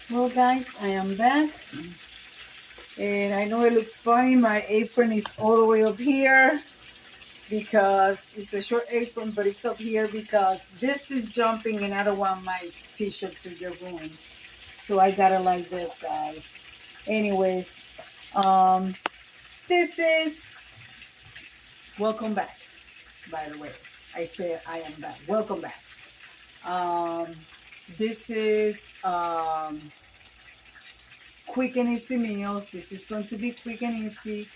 Well, guys, I am back, and I know it looks funny. My apron is all the way up here because it's a short apron, but it's up here because this is jumping, and I don't want my t-shirt to get ruined. So I got it like this, guys. Anyways, um, this is welcome back. By the way, I said I am back. Welcome back. Um, this is quick and easy meals. This is going to be quick and easy.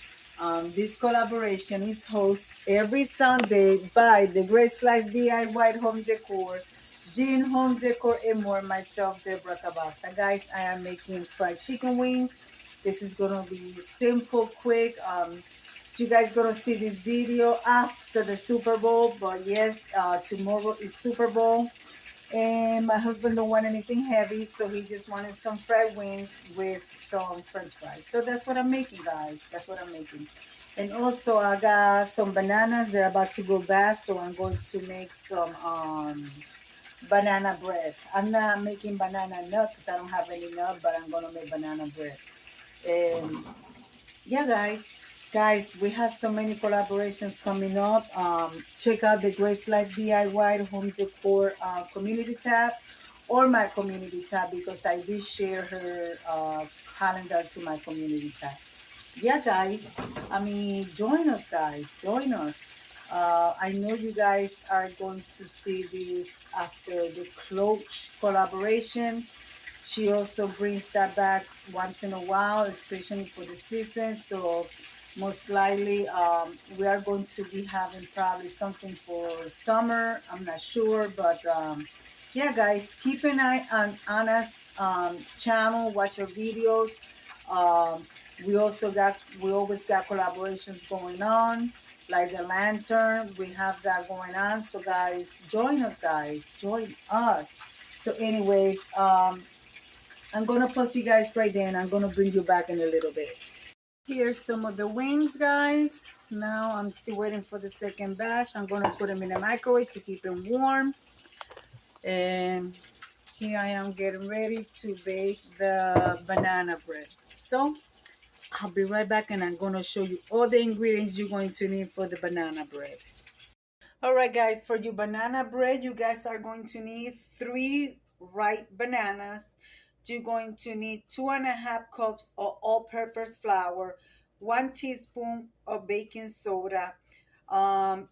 This collaboration is hosted every Sunday by the Grace Life DIY Home Decor, Jean Home Decor, and more. Myself, Deborah Cabassa. Guys, I am making fried chicken wings. This is gonna be simple, quick. You guys gonna see this video after the Super Bowl, but yes, tomorrow is Super Bowl. And my husband don't want anything heavy, so he just wanted some fried wings with some French fries. So that's what I'm making, guys. That's what I'm making. And also, I got some bananas. They're about to go bad, so I'm going to make some banana bread. I'm not making banana nut because I don't have any nut, but I'm gonna make banana bread. And yeah, guys, we have so many collaborations coming up. Check out the Grace Life DIY Home Decor community tab or my community tab because I do share her calendar to my community tab. Yeah, guys, I mean, join us, guys, join us. I know you guys are going to see this after the Cloach collaboration. She also brings that back once in a while, especially for the season. So most likely we are going to be having probably something for summer. I'm not sure, but yeah, guys, keep an eye on Anna's channel. Watch her videos. Um, we always got collaborations going on, like the lantern. We have that going on. So guys, join us, guys. Join us. So, anyways, I'm gonna pause you guys right there and I'm gonna bring you back in a little bit. Here's some of the wings, guys. Now I'm still waiting for the second batch. I'm gonna put them in the microwave to keep them warm. And here I am getting ready to bake the banana bread. So I'll be right back and I'm gonna show you all the ingredients you're going to need for the banana bread. All right, guys, for your banana bread, you guys are going to need 3 ripe bananas. You're going to need 2.5 cups of all-purpose flour, 1 teaspoon of baking soda, 1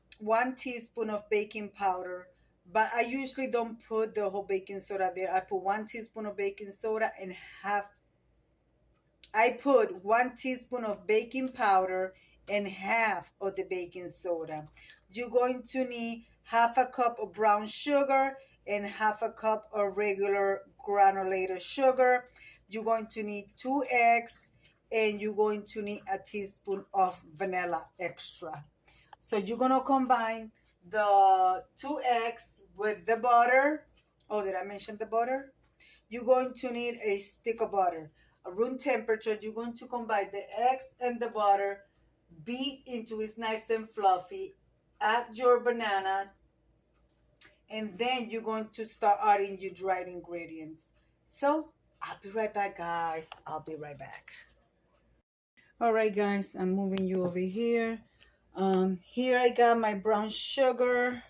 teaspoon of baking powder. But I usually don't put the whole baking soda there. I put 1 teaspoon of baking soda and half. I put 1 teaspoon of baking powder and half of the baking soda. You're going to need half a cup of brown sugar and half a cup of regular granulated sugar. You're going to need 2 eggs and you're going to need a teaspoon of vanilla extra. So you're going to combine the 2 eggs with the butter. Oh, did I mention the butter? You're going to need a stick of butter. A room temperature, you're going to combine the eggs and the butter, beat into it's nice and fluffy, add your bananas, and then you're going to start adding your dried ingredients. So I'll be right back, guys. I'll be right back. All right, guys, I'm moving you over here. Here I got my brown sugar,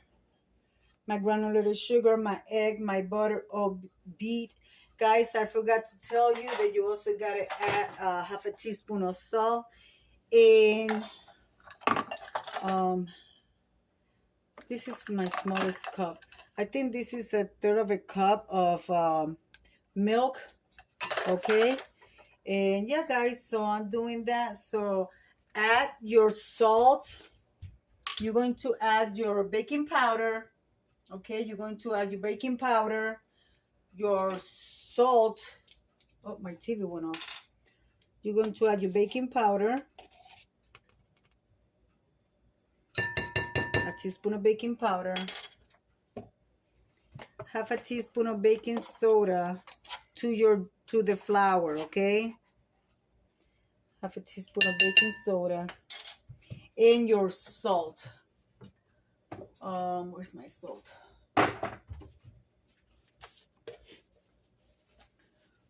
my granulated sugar, my egg, my butter all beat. Guys, I forgot to tell you that you also got to add half a teaspoon of salt. And this is my smallest cup. I think this is a third of a cup of milk. Okay. And yeah, guys, so I'm doing that. So add your salt. You're going to add your baking powder. Okay, you're going to add your baking powder, your salt. Oh, my TV went off. You're going to add your baking powder, a teaspoon of baking powder, half a teaspoon of baking soda to the flour, okay? Half a teaspoon of baking soda and your salt. Where's my salt?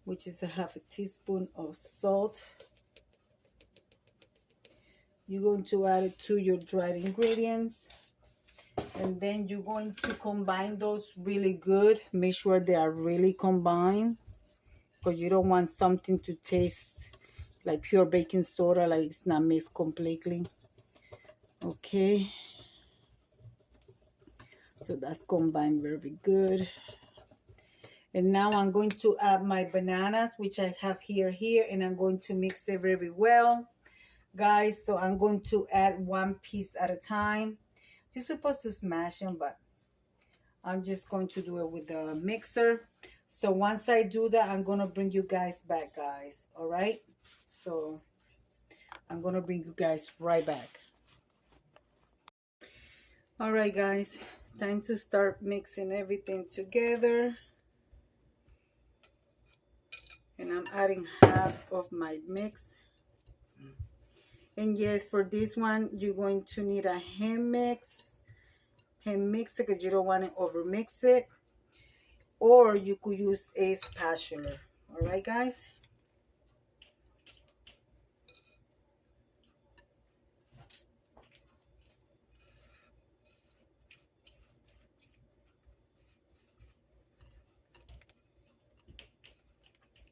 which is a half a teaspoon of salt. You're going to add it to your dried ingredients, and then you're going to combine those really good. Make sure they are really combined, because you don't want something to taste like pure baking soda, like it's not mixed completely. Okay, so that's combined very good. And now I'm going to add my bananas, which I have here, and I'm going to mix it very well, guys. So I'm going to add one piece at a time. You're supposed to smash them, but I'm just going to do it with the mixer. So once I do that, I'm going to bring you guys back, guys. All right, so I'm going to bring you guys right back. All right, guys, time to start mixing everything together. And I'm adding half of my mix. And yes, for this one, you're going to need a hand mixer, because you don't want to over mix it. Or you could use a spatula. All right, guys.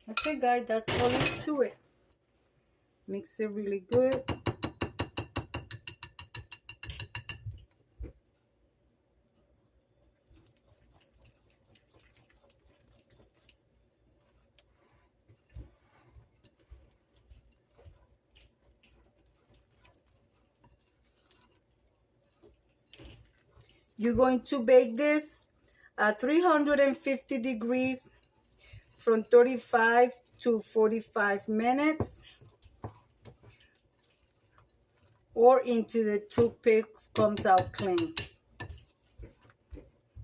That's it, guys. That's all there is to it. Mix it really good. You're going to bake this at 350 degrees from 35 to 45 minutes. Or into the toothpicks comes out clean.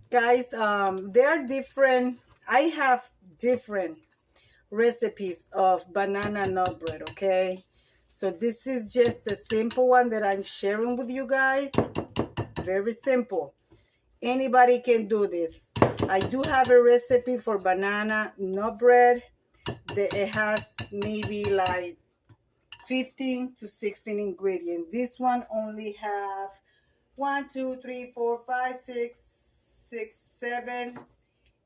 Guys, there are different, I have different recipes of banana nut bread, okay? So this is just a simple one that I'm sharing with you guys. Very simple. Anybody can do this. I do have a recipe for banana nut bread that it has maybe like 15 to 16 ingredients. This one only have 1, 2, 3, 4, 5, 6, 7,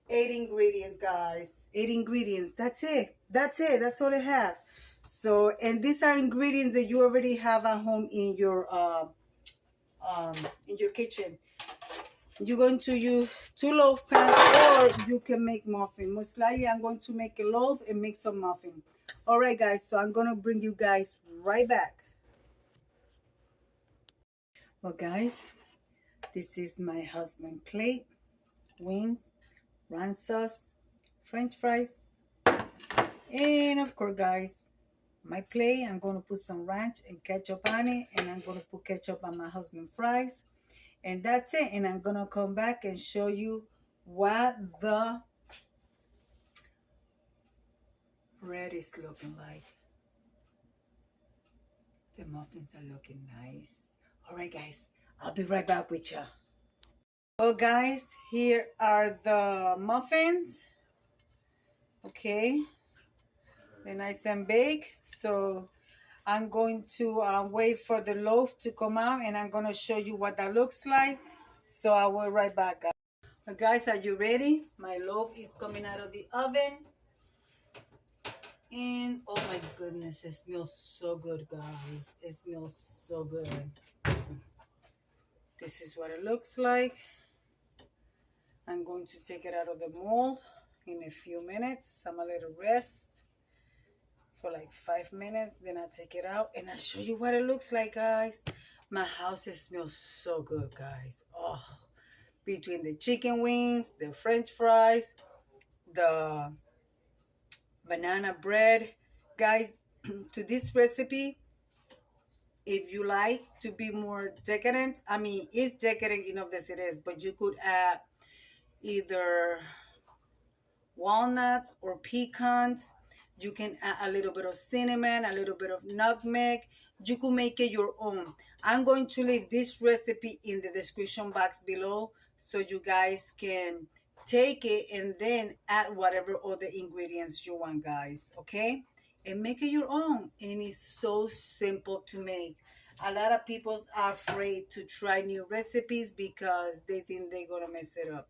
8 ingredients, guys. 8 ingredients. That's it. That's it. That's all it has. So, and these are ingredients that you already have at home in your kitchen. You're going to use 2 loaf pans, or you can make muffin. Most likely, I'm going to make a loaf and make some muffin. All right, guys. So I'm going to bring you guys right back. Well, guys, this is my husband's plate. Wings, ranch sauce, French fries, and of course, guys, my plate, I'm going to put some ranch and ketchup on it, and I'm going to put ketchup on my husband's fries, and that's it. And I'm going to come back and show you what the bread is looking like. The muffins are looking nice. All right, guys, I'll be right back with you. Well, guys, here are the muffins. Okay, they're nice and baked. So I'm going to wait for the loaf to come out, and I'm going to show you what that looks like. So I will be right back, guys. Well, guys, are you ready? My loaf is coming out of the oven. And oh my goodness, it smells so good, guys. It smells so good. This is what it looks like. I'm going to take it out of the mold in a few minutes. I'm gonna let it rest for like 5 minutes. Then I take it out and I'll show you what it looks like, guys. My house, it smells so good, guys. Oh, between the chicken wings, the French fries, the banana bread, guys, to this recipe, if you like to be more decadent, I mean, it's decadent enough as it is, but you could add either walnuts or pecans. You can add a little bit of cinnamon, a little bit of nutmeg. You could make it your own. I'm going to leave this recipe in the description box below so you guys can take it and then add whatever other ingredients you want, guys. Okay, and make it your own. And it's so simple to make. A lot of people are afraid to try new recipes because they think they're gonna mess it up.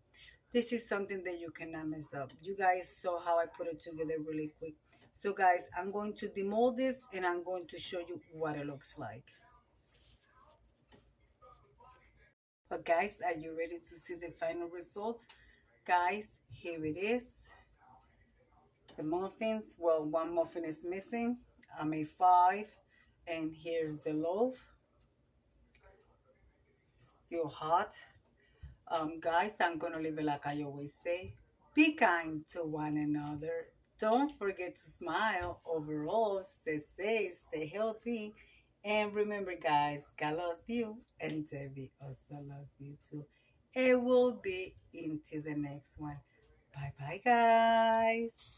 This is something that you cannot mess up. You guys saw how I put it together really quick. So guys, I'm going to demold this and I'm going to show you what it looks like. But guys, are you ready to see the final result? Guys, here it is. The muffins, well, one muffin is missing. I made 5. And here's the loaf. Still hot. Guys, I'm gonna leave it like I always say. Be kind to one another. Don't forget to smile. Overall, stay safe, stay healthy. And remember, guys, God loves you, and Debbie also loves you too. It will be into the next one. Bye bye, guys.